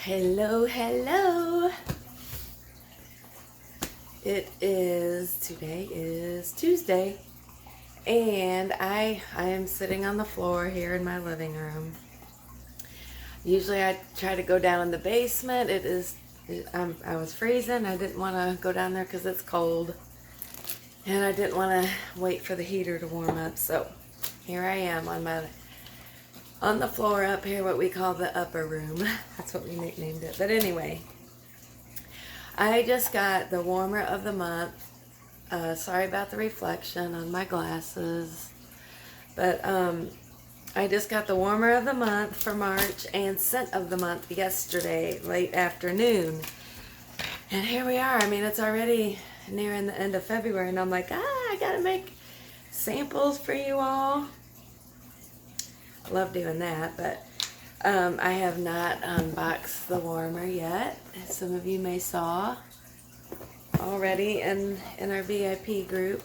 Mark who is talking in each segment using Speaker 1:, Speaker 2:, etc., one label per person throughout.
Speaker 1: Hello, hello. Today is Tuesday, and I am sitting on the floor here in my living room. Usually I try to go down in the basement. I was freezing. I didn't want to go down there because it's cold, and I didn't want to wait for the heater to warm up. So here I am on the floor up here, what we call the upper room. That's what we nicknamed it. But anyway, I just got the warmer of the month. Sorry about the reflection on my glasses. But I just got the warmer of the month for March and scent of the month yesterday, late afternoon. And here we are. I mean, it's already nearing the end of February, and I'm like, I gotta make samples for you all. I love doing that, but I have not unboxed the warmer yet, as some of you may saw already in our VIP group.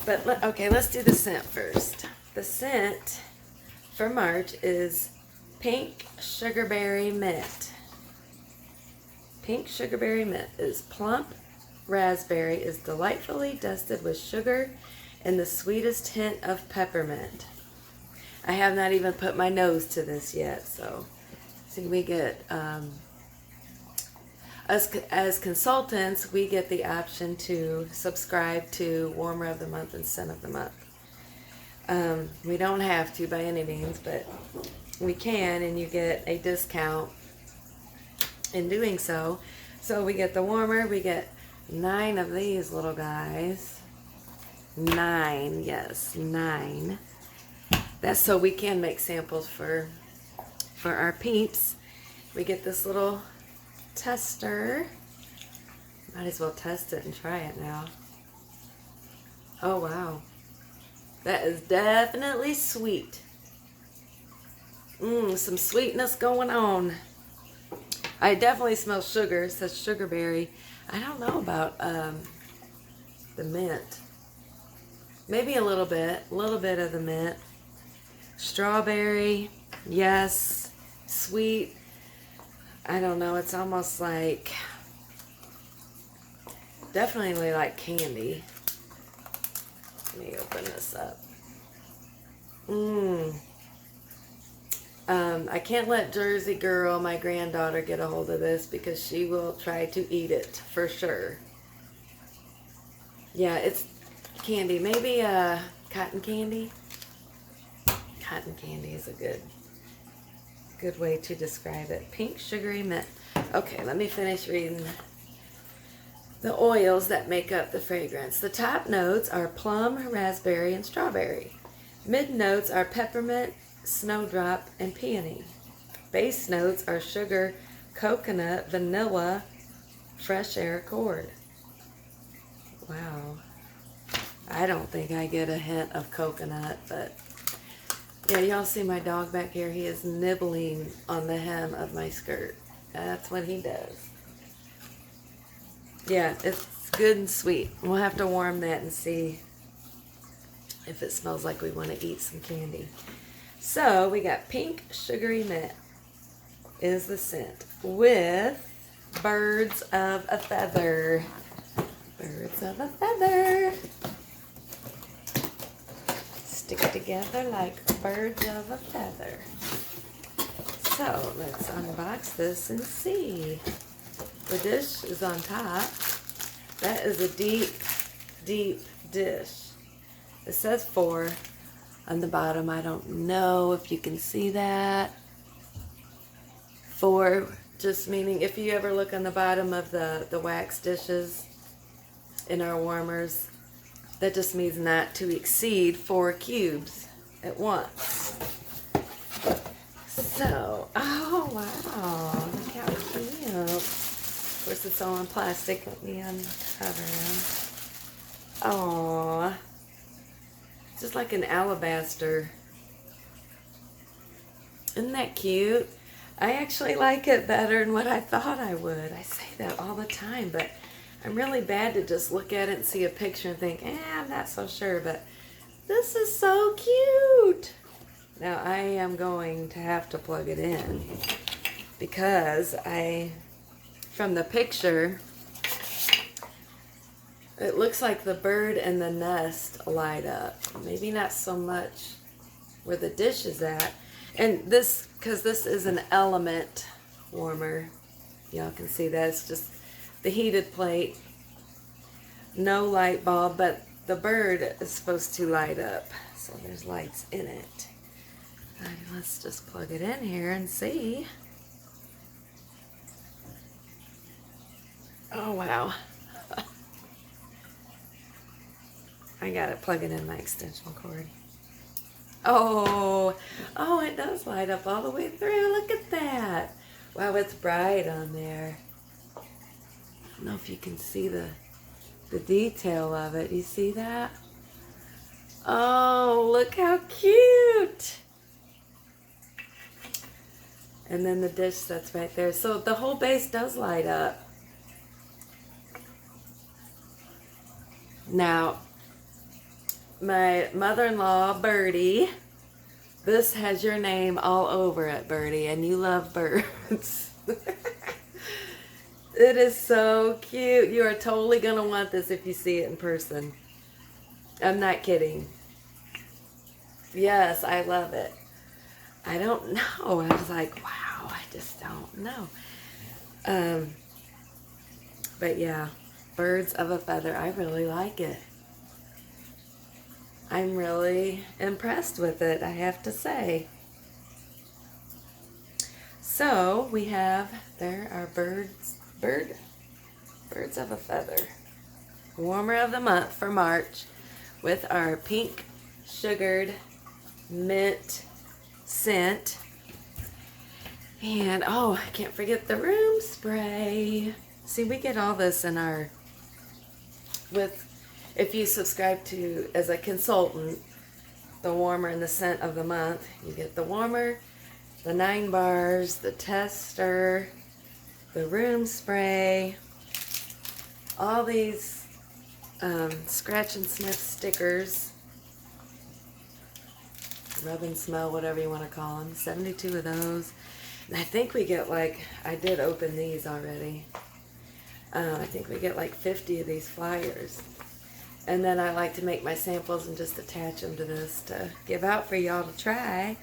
Speaker 1: But okay, let's do the scent first. The scent for March is Pink Sugarberry Mint. Pink Sugarberry Mint is plump raspberry, is delightfully dusted with sugar and the sweetest hint of peppermint. I have not even put my nose to this yet, so see, we get, as consultants, we get the option to subscribe to Warmer of the Month and Scent of the Month. We don't have to by any means, but we can, and you get a discount in doing so. So we get the warmer, we get 9 of these little guys. 9, yes, 9. That's so we can make samples for our peeps. We get this little tester. Might as well test it and try it now. Oh wow. That is definitely sweet. Some sweetness going on. I definitely smell sugar. It says sugarberry. I don't know about the mint. Maybe a little bit of the mint. Strawberry, yes. Sweet, I don't know, it's almost like, definitely like candy. Let me open this up. I can't let Jersey Girl, my granddaughter, get a hold of this because she will try to eat it for sure. Yeah, it's candy, maybe cotton candy. Cotton candy is a good way to describe it. Pink Sugary Mint. Okay, let me finish reading the oils that make up the fragrance. The top notes are plum, raspberry, and strawberry. Mid notes are peppermint, snowdrop, and peony. Base notes are sugar, coconut, vanilla, fresh air accord. Wow. I don't think I get a hint of coconut, but yeah, y'all see my dog back here? He is nibbling on the hem of my skirt. That's what he does. Yeah, it's good and sweet. We'll have to warm that and see if it smells like we want to eat some candy. So, we got Pink Sugary Mint is the scent with Birds of a Feather. Birds of a Feather. Stick together like birds of a feather. So let's unbox this and see. The dish is on top. That is a deep, deep dish. It says 4 on the bottom. I don't know if you can see that. 4 just meaning if you ever look on the bottom of the wax dishes in our warmers, that just means not to exceed 4 cubes at once. So, oh wow, look how cute. Of course it's all in plastic. Let me uncover them. Aww. Just like an alabaster. Isn't that cute? I actually like it better than what I thought I would. I say that all the time, but I'm really bad to just look at it and see a picture and think, I'm not so sure, but this is so cute. Now I am going to have to plug it in because from the picture, it looks like the bird and the nest light up. Maybe not so much where the dish is at. And this, because this is an element warmer, y'all can see that. It's just the heated plate. No light bulb, but the bird is supposed to light up. So there's lights in it. All right, let's just plug it in here and see. Oh, wow. I gotta plug it in my extension cord. Oh, it does light up all the way through. Look at that. Wow, it's bright on there. I don't know if you can see the detail of it. You see that? Oh, look how cute. And then the dish that's right there. So the whole base does light up. Now, my mother-in-law, Birdie, this has your name all over it, Birdie, and you love birds. It is so cute. You are totally going to want this if you see it in person. I'm not kidding. Yes, I love it. I don't know. I was like, wow, I just don't know. But yeah, birds of a feather. I really like it. I'm really impressed with it, I have to say. So we have, there are birds of a feather. Warmer of the month for March with our Pink Sugared Mint scent. And oh, I can't forget the room spray. See, we get all this in our, if you subscribe to, as a consultant, the warmer and the scent of the month, you get the warmer, the 9 bars, the tester, the room spray, all these scratch and sniff stickers, rub and smell, whatever you want to call them, 72 of those. And I think we get like, I did open these already. I think we get like 50 of these flyers. And then I like to make my samples and just attach them to this to give out for y'all to try.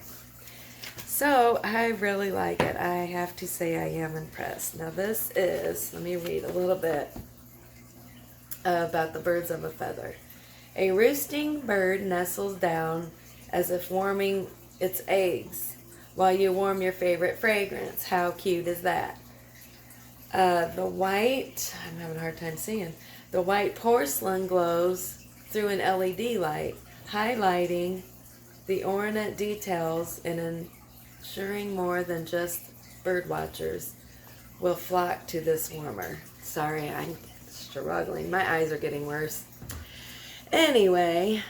Speaker 1: So I really like it. I have to say I am impressed. Now this is, let me read a little bit about the birds of a feather. A roosting bird nestles down as if warming its eggs while you warm your favorite fragrance. How cute is that? The white, I'm having a hard time seeing. The white porcelain glows through an LED light, highlighting the ornate details and ensuring more than just bird watchers will flock to this warmer. Sorry, I'm struggling. My eyes are getting worse. Anyway,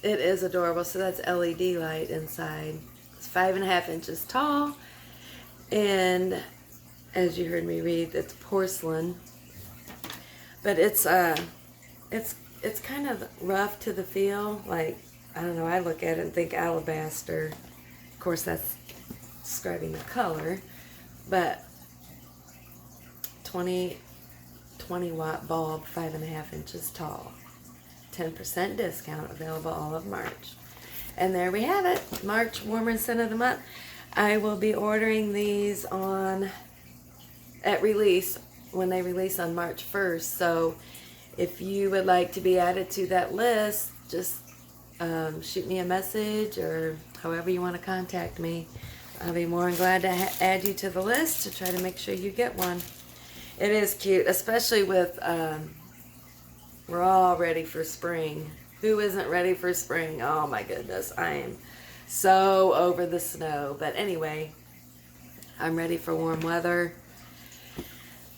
Speaker 1: it is adorable. So that's LED light inside. It's 5.5 inches tall, and as you heard me read, it's porcelain. But it's kind of rough to the feel. Like, I don't know, I look at it and think alabaster. Of course, that's describing the color. But 20 watt bulb, 5.5 inches tall. 10% discount, available all of March. And there we have it. March warmer and scent of the month. I will be ordering these at release, when they release on March 1st. So if you would like to be added to that list, just shoot me a message, or however you want to contact me. I'll be more than glad to add you to the list to try to make sure you get one. It is cute, especially with, we're all ready for spring. Who isn't ready for spring? Oh my goodness, I am so over the snow. But anyway, I'm ready for warm weather.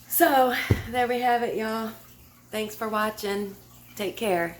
Speaker 1: So, there we have it, y'all. Thanks for watching. Take care.